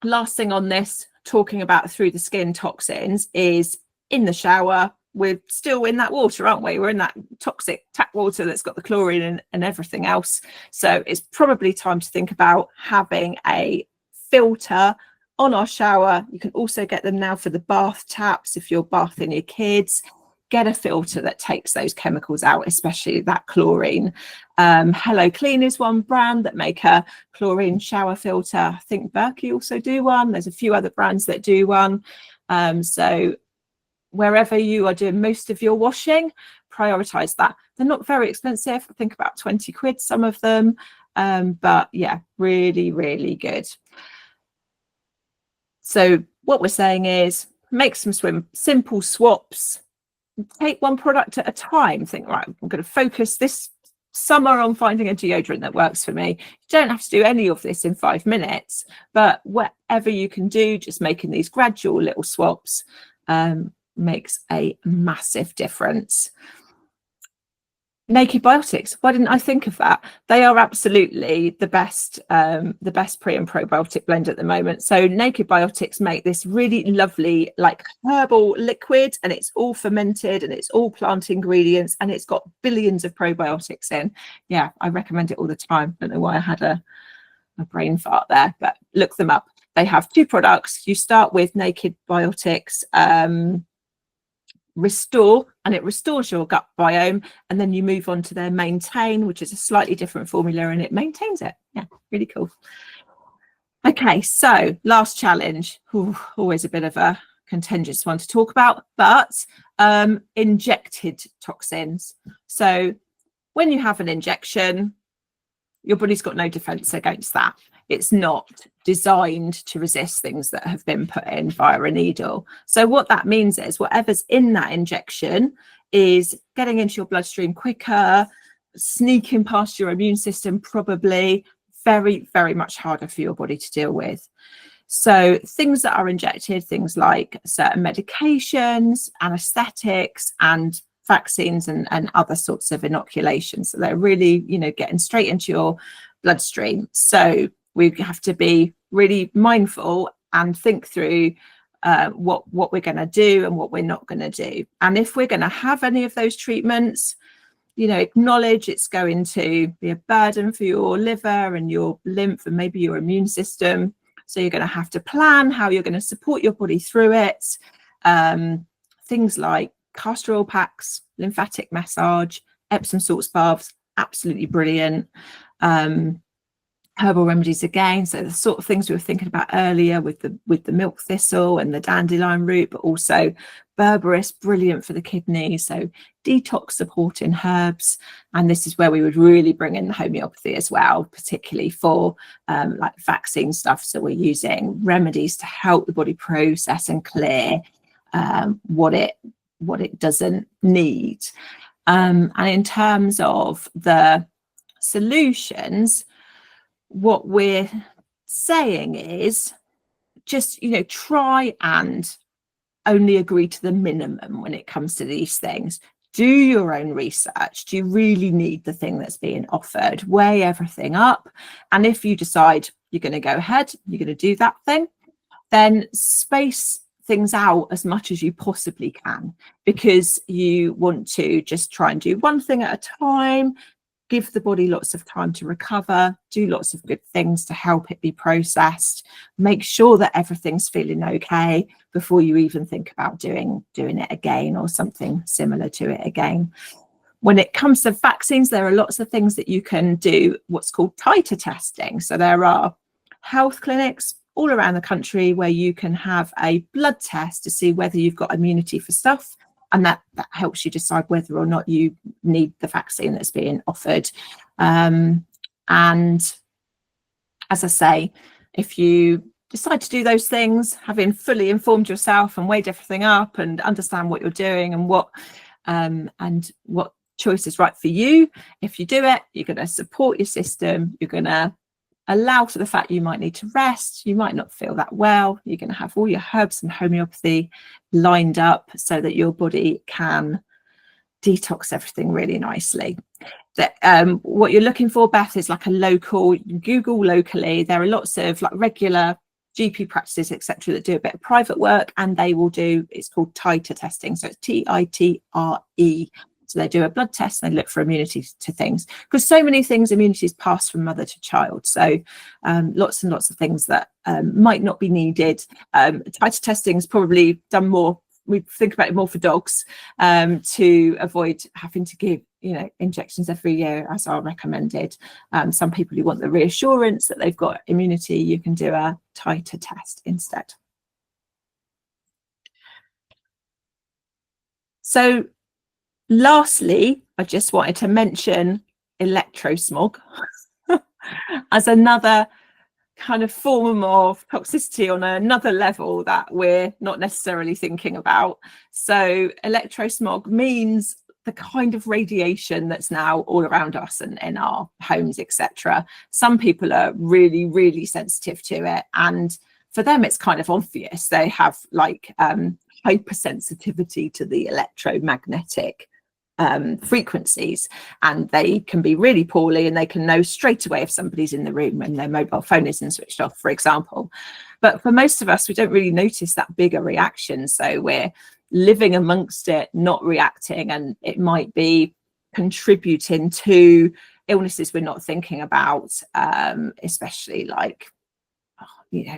Speaker 1: last thing on this, talking about through the skin toxins, is in the shower. We're still in that water, aren't we? We're in that toxic tap water that's got the chlorine and everything else. So it's probably time to think about having a filter on our shower. You can also get them now for the bath taps if you're bathing your kids. Get a filter that takes those chemicals out, especially that chlorine. Hello Clean is one brand that make a chlorine shower filter. I think Berkey also do one. There's a few other brands that do one. So wherever you are doing most of your washing, prioritize that. They're not very expensive. I think about 20 quid, some of them. But yeah, really, really good. So what we're saying is make some simple swaps. Take one product at a time. Think, right, I'm going to focus this summer on finding a deodorant that works for me. You don't have to do any of this in 5 minutes, but whatever you can do, just making these gradual little swaps makes a massive difference. Naked Biotics. Why didn't I think of that? They are absolutely the best pre and probiotic blend at the moment. So Naked Biotics make this really lovely, like herbal liquid, and it's all fermented and it's all plant ingredients, and it's got billions of probiotics in. Yeah, I recommend it all the time. Don't know why I had a brain fart there, but look them up. They have 2 products. You start with Naked Biotics Restore, and it restores your gut biome, and then you move on to their Maintain, which is a slightly different formula, and it maintains it. Yeah, really cool. Okay, so last challenge. Ooh, always a bit of a contentious one to talk about, but injected toxins. So when you have an injection, your body's got no defense against that. It's not designed to resist things that have been put in via a needle. So what that means is whatever's in that injection is getting into your bloodstream quicker, sneaking past your immune system, probably very, very much harder for your body to deal with. So things that are injected, things like certain medications, anesthetics, and vaccines and other sorts of inoculations. So they're really, getting straight into your bloodstream. So we have to be really mindful and think through what we're going to do and what we're not going to do. And if we're going to have any of those treatments, acknowledge it's going to be a burden for your liver and your lymph and maybe your immune system. So you're going to have to plan how you're going to support your body through it. Things like castor oil packs, lymphatic massage, Epsom salts baths, absolutely brilliant. herbal remedies again, so the sort of things we were thinking about earlier with the milk thistle and the dandelion root, but also berberis, brilliant for the kidneys, so detox supporting herbs. And this is where we would really bring in the homeopathy as well, particularly for like vaccine stuff. So we're using remedies to help the body process and clear what it doesn't need. And in terms of the solutions, what we're saying is just, try and only agree to the minimum when it comes to these things. Do your own research. Do you really need the thing that's being offered? Weigh everything up. And if you decide you're going to go ahead, you're going to do that thing, then space things out as much as you possibly can, because you want to just try and do one thing at a time, give the body lots of time to recover, do lots of good things to help it be processed, make sure that everything's feeling okay before you even think about doing it again or something similar to it again. When it comes to vaccines, there are lots of things that you can do, what's called titer testing. So there are health clinics all around the country where you can have a blood test to see whether you've got immunity for stuff, and that helps you decide whether or not you need the vaccine that's being offered. And as I say, if you decide to do those things, having fully informed yourself and weighed everything up and understand what you're doing and what choice is right for you, if you do it, you're going to support your system. You're going to allow for the fact you might need to rest, you might not feel that well. You're going to have all your herbs and homeopathy lined up so that your body can detox everything really nicely. What you're looking for, Beth, is like a local, Google locally. There are lots of like regular GP practices, etc., that do a bit of private work, and they will do, it's called titer testing. So it's TITRE. So they do a blood test and they look for immunity to things, because so many things, immunity is passed from mother to child. So lots and lots of things that might not be needed. Titer testing is probably done more, we think about it more for dogs, to avoid having to give injections every year, as are recommended. Some people who want the reassurance that they've got immunity, you can do a titer test instead. So lastly, I just wanted to mention electrosmog as another kind of form of toxicity on another level that we're not necessarily thinking about. So electrosmog means the kind of radiation that's now all around us and in our homes, etc. Some people are really, really sensitive to it, and for them it's kind of obvious. They have like hypersensitivity to the electromagnetic frequencies, and they can be really poorly, and they can know straight away if somebody's in the room and their mobile phone isn't switched off, for example. But for most of us, we don't really notice that bigger reaction, so we're living amongst it, not reacting, and it might be contributing to illnesses we're not thinking about, especially like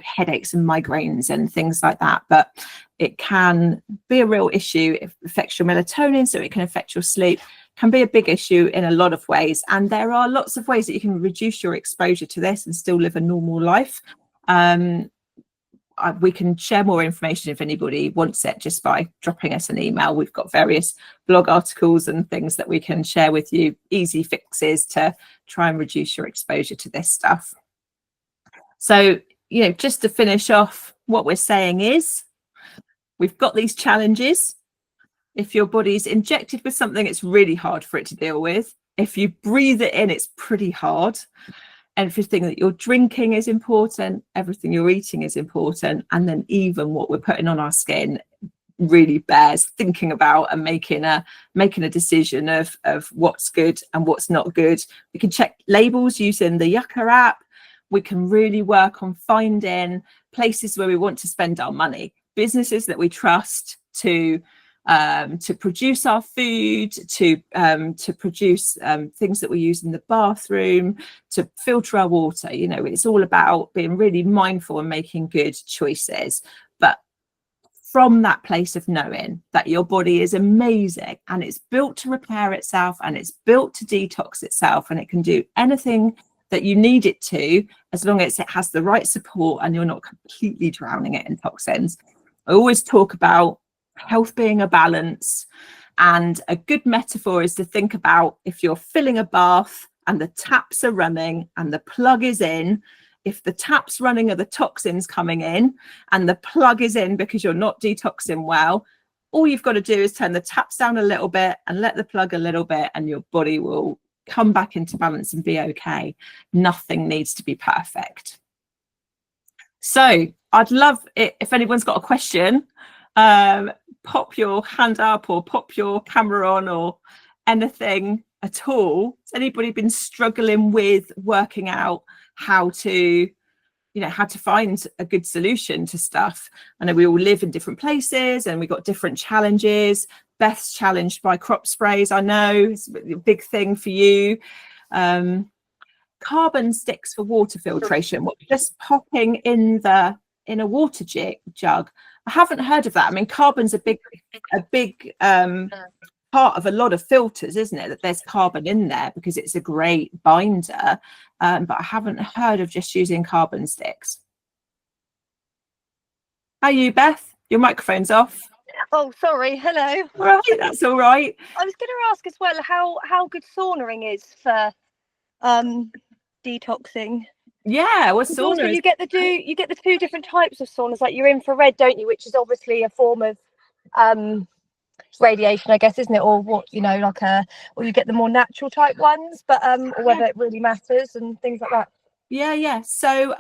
Speaker 1: headaches and migraines and things like that. But it can be a real issue. It affects your melatonin, so it can affect your sleep. Can be a big issue in a lot of ways, and there are lots of ways that you can reduce your exposure to this and still live a normal life. We can share more information if anybody wants it, just by dropping us an email. We've got various blog articles and things that we can share with you, easy fixes to try and reduce your exposure to this stuff. So just to finish off, what we're saying is we've got these challenges. If your body's injected with something, it's really hard for it to deal with. If you breathe it in, it's pretty hard. Everything that you're drinking is important. Everything you're eating is important. And then even what we're putting on our skin really bears thinking about and making a decision of what's good and what's not good. We can check labels using the Yucca app. We can really work on finding places where we want to spend our money, businesses that we trust to produce our food, to produce things that we use in the bathroom, to filter our water. It's all about being really mindful and making good choices. But from that place of knowing that your body is amazing and it's built to repair itself and it's built to detox itself, and it can do anything that you need it to, as long as it has the right support and you're not completely drowning it in toxins. I always talk about health being a balance, and a good metaphor is to think about if you're filling a bath and the taps are running and the plug is in. If the tap's running are the toxins coming in, and the plug is in because you're not detoxing well, all you've got to do is turn the taps down a little bit and let the plug a little bit, and your body will come back into balance and be okay. Nothing needs to be perfect. So I'd love it if anyone's got a question, pop your hand up or pop your camera on or anything at all. Has anybody been struggling with working out how to find a good solution to stuff? I know we all live in different places and we've got different challenges. Beth's challenged by crop sprays. I know it's a big thing for you. Carbon sticks for water filtration, just popping in a water jug. I haven't heard of that. I mean, carbon's a big part of a lot of filters, isn't it, that there's carbon in there because it's a great binder, but I haven't heard of just using carbon sticks. How are you, Beth? Your microphone's off.
Speaker 2: Oh, sorry. Hello.
Speaker 1: Right, that's all right.
Speaker 2: I was going to ask as well how good saunaing is for detoxing.
Speaker 1: Yeah, well, sauna.
Speaker 2: Also, you get the two different types of saunas, like your infrared, don't you? Which is obviously a form of radiation, I guess, isn't it? Or what, or you get the more natural type ones, but or whether it really matters and things like that.
Speaker 1: Yeah. So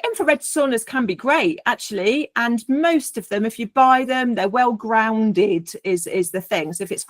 Speaker 1: infrared saunas can be great, actually, and most of them, if you buy them, they're well grounded is the thing. So if it's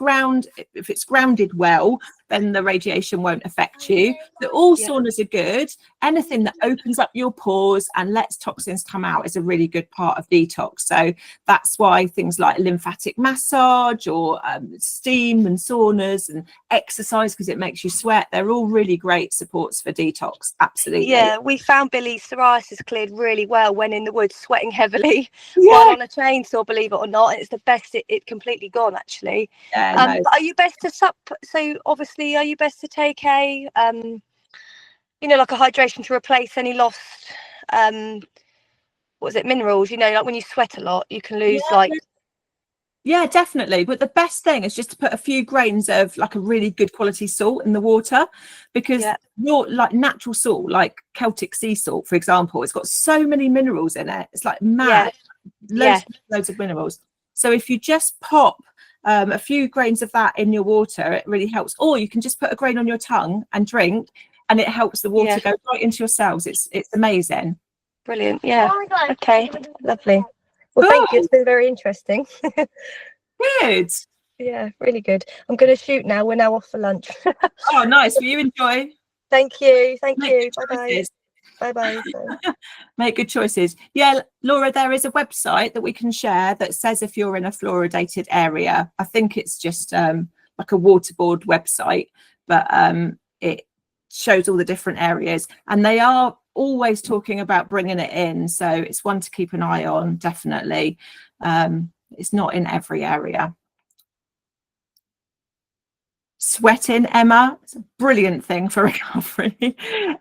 Speaker 1: grounded well, then the radiation won't affect you. So all saunas are good. Anything that opens up your pores and lets toxins come out is a really good part of detox. So that's why things like lymphatic massage or steam and saunas and exercise, because it makes you sweat, they're all really great supports for detox. Absolutely.
Speaker 2: Yeah, we found Billy's psoriasis cleared really well when in the woods sweating heavily while on a chainsaw, believe it or not. It's the best. It completely gone, actually. But are you best to so obviously, are you best to take a like a hydration to replace any lost minerals? Like when you sweat a lot, you can lose
Speaker 1: Yeah, definitely. But the best thing is just to put a few grains of like a really good quality salt in the water, because your like natural salt, like Celtic sea salt, for example, it's got so many minerals in it. It's like mad, loads of minerals. So if you just pop a few grains of that in your water, it really helps. Or you can just put a grain on your tongue and drink, and it helps the water go right into your cells. It's amazing.
Speaker 2: Brilliant. Yeah. Okay. Lovely. Well, thank you. It's been very interesting.
Speaker 1: Good.
Speaker 2: Yeah, really good. I'm going to shoot now. We're now off for lunch.
Speaker 1: Oh, nice. Will you enjoy?
Speaker 2: Thank you. Bye-bye. Bye-bye.
Speaker 1: Make good choices. Yeah, Laura, there is a website that we can share that says if you're in a fluoridated area. I think it's just like a water board website, but it shows all the different areas, and they are always talking about bringing it in, so it's one to keep an eye on, definitely. It's not in every area. Sweating, Emma, it's a brilliant thing for recovery.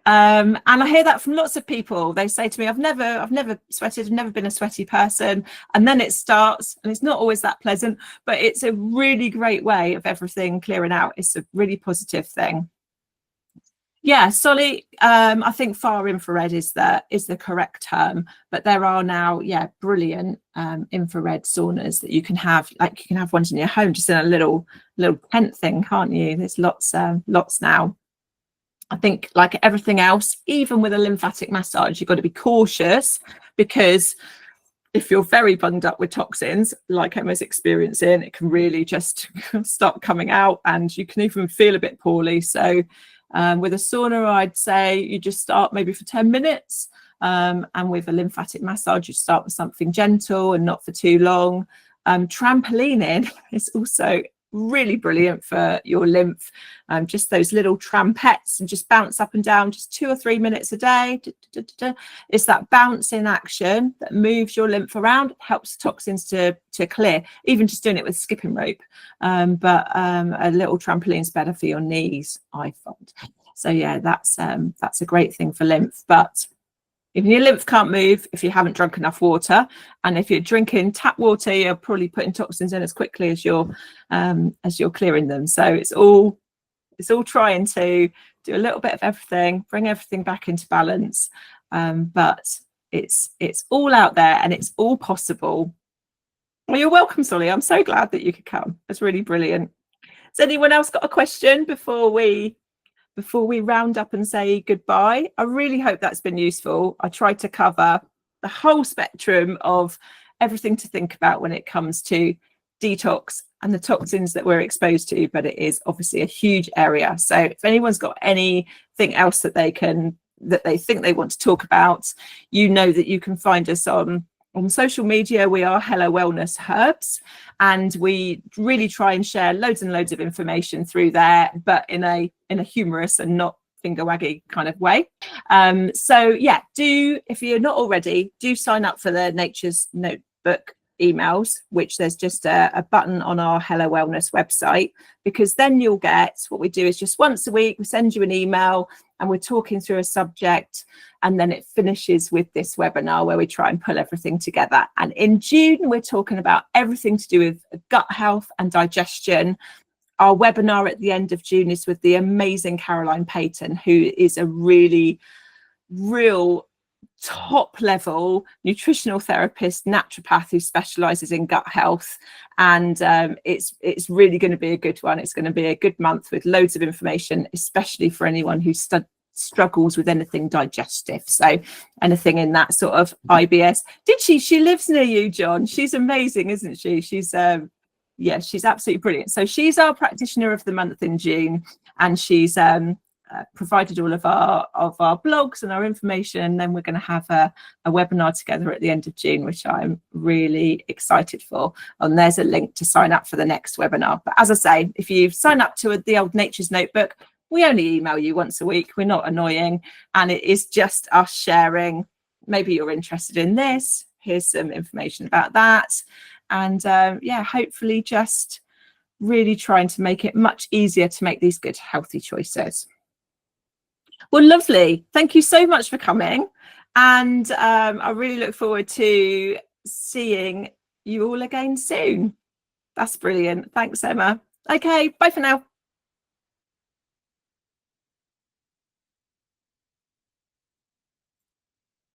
Speaker 1: And I hear that from lots of people. They say to me, I've never sweated, I've never been a sweaty person, and then it starts, and it's not always that pleasant, but it's a really great way of everything clearing out. It's a really positive thing. Yeah, Solly, I think far infrared is the correct term, but there are now, brilliant infrared saunas that you can have. Like you can have ones in your home, just in a little tent thing, can't you? There's lots now. I think like everything else, even with a lymphatic massage, you've got to be cautious, because if you're very bunged up with toxins, like Emma's experiencing, it can really just start coming out, and you can even feel a bit poorly. So with a sauna, I'd say you just start maybe for 10 minutes. And with a lymphatic massage, you start with something gentle and not for too long. Trampolining is also really brilliant for your lymph. Just those little trampettes, and just bounce up and down just 2 or 3 minutes a day. It's that bouncing action that moves your lymph around, helps toxins to clear, even just doing it with skipping rope. But a little trampoline is better for your knees, I find. So yeah, that's a great thing for lymph. But if your lymph can't move, if you haven't drunk enough water, and if you're drinking tap water, you're probably putting toxins in as quickly as you're clearing them. So it's all trying to do a little bit of everything, bring everything back into balance. But it's all out there and it's all possible. Well, you're welcome, Sonia. I'm so glad that you could come. That's really brilliant. Has anyone else got a question before we round up and say goodbye? I really hope that's been useful. I tried to cover the whole spectrum of everything to think about when it comes to detox and the toxins that we're exposed to, but it is obviously a huge area. So if anyone's got anything else that they think they want to talk about, you know that you can find us on social media. We are Hello Wellness Herbs, and we really try and share loads and loads of information through there, but in a humorous and not finger waggy kind of way. So yeah, if you're not already, do sign up for the Nature's Notebook emails, which there's just a button on our Hello Wellness website, because then you'll get, what we do is just once a week we send you an email and we're talking through a subject, and then it finishes with this webinar where we try and pull everything together. And in June we're talking about everything to do with gut health and digestion. Our webinar at the end of June is with the amazing Caroline Payton, who is a real top level nutritional therapist, naturopath, who specializes in gut health. And it's really going to be a good one. It's going to be a good month with loads of information, especially for anyone who struggles with anything digestive. So anything in that sort of IBS. She lives near you, John. She's amazing, isn't she? She's she's absolutely brilliant. So she's our practitioner of the month in June, and she's provided all of our blogs and our information. And then we're going to have a webinar together at the end of June, which I'm really excited for. And there's a link to sign up for the next webinar. But as I say, if you sign up to the old Nature's Notebook, we only email you once a week. We're not annoying, and it is just us sharing. Maybe you're interested in this. Here's some information about that. And hopefully just really trying to make it much easier to make these good, healthy choices. Well, lovely. Thank you so much for coming. And I really look forward to seeing you all again soon. That's brilliant. Thanks, Emma. Okay, bye for now.